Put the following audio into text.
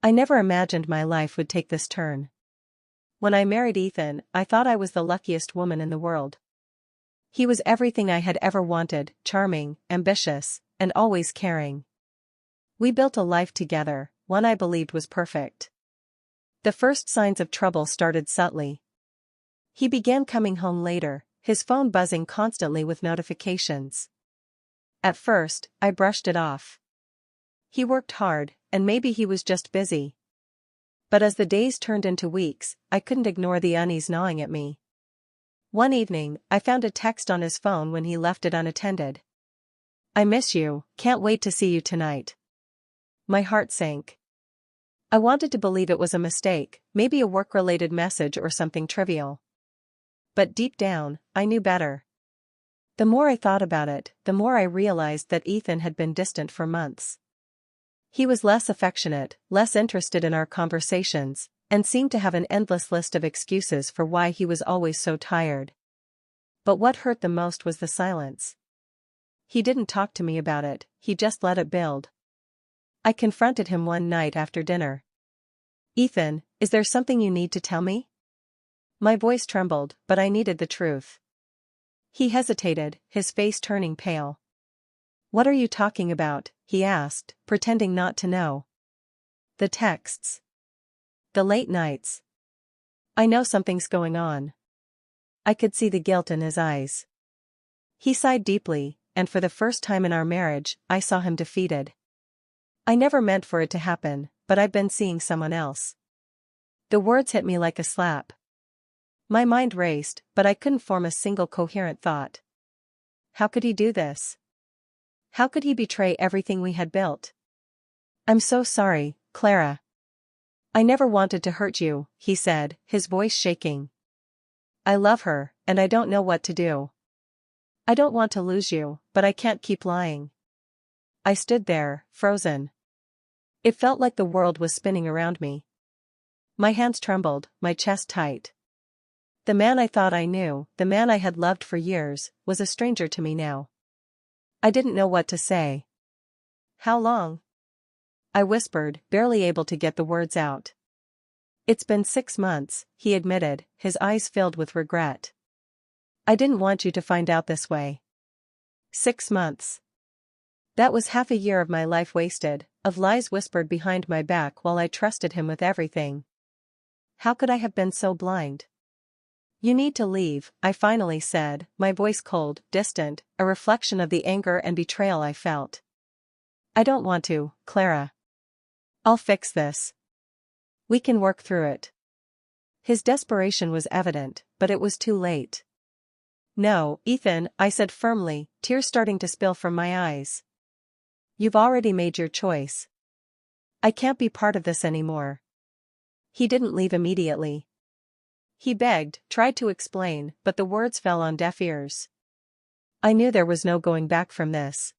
I never imagined my life would take this turn. When I married Ethan, I thought I was the luckiest woman in the world. He was everything I had ever wanted, charming, ambitious, and always caring. We built a life together, one I believed was perfect. The first signs of trouble started subtly. He began coming home later, his phone buzzing constantly with notifications. At first, I brushed it off. He worked hard, and maybe he was just busy. But as the days turned into weeks, I couldn't ignore the unease gnawing at me. One evening, I found a text on his phone when he left it unattended. "I miss you, can't wait to see you tonight." My heart sank. I wanted to believe it was a mistake, maybe a work-related message or something trivial. But deep down, I knew better. The more I thought about it, the more I realized that Ethan had been distant for months. He was less affectionate, less interested in our conversations, and seemed to have an endless list of excuses for why he was always so tired. But what hurt the most was the silence. He didn't talk to me about it, he just let it build. I confronted him one night after dinner. "Ethan, is there something you need to tell me?" My voice trembled, but I needed the truth. He hesitated, his face turning pale. "What are you talking about?" he asked, pretending not to know. "The texts. The late nights. I know something's going on." I could see the guilt in his eyes. He sighed deeply, and for the first time in our marriage, I saw him defeated. "I never meant for it to happen, but I've been seeing someone else." The words hit me like a slap. My mind raced, but I couldn't form a single coherent thought. How could he do this? How could he betray everything we had built? "I'm so sorry, Clara. I never wanted to hurt you," he said, his voice shaking. "I love her, and I don't know what to do. I don't want to lose you, but I can't keep lying." I stood there, frozen. It felt like the world was spinning around me. My hands trembled, my chest tight. The man I thought I knew, the man I had loved for years, was a stranger to me now. I didn't know what to say. "How long?" I whispered, barely able to get the words out. "It's been 6 months," he admitted, his eyes filled with regret. "I didn't want you to find out this way." 6 months. That was half a year of my life wasted, of lies whispered behind my back while I trusted him with everything. How could I have been so blind? "You need to leave," I finally said, my voice cold, distant, a reflection of the anger and betrayal I felt. "I don't want to, Clara. I'll fix this. We can work through it." His desperation was evident, but it was too late. "No, Ethan," I said firmly, tears starting to spill from my eyes. "You've already made your choice. I can't be part of this anymore." He didn't leave immediately. He begged, tried to explain, but the words fell on deaf ears. I knew there was no going back from this.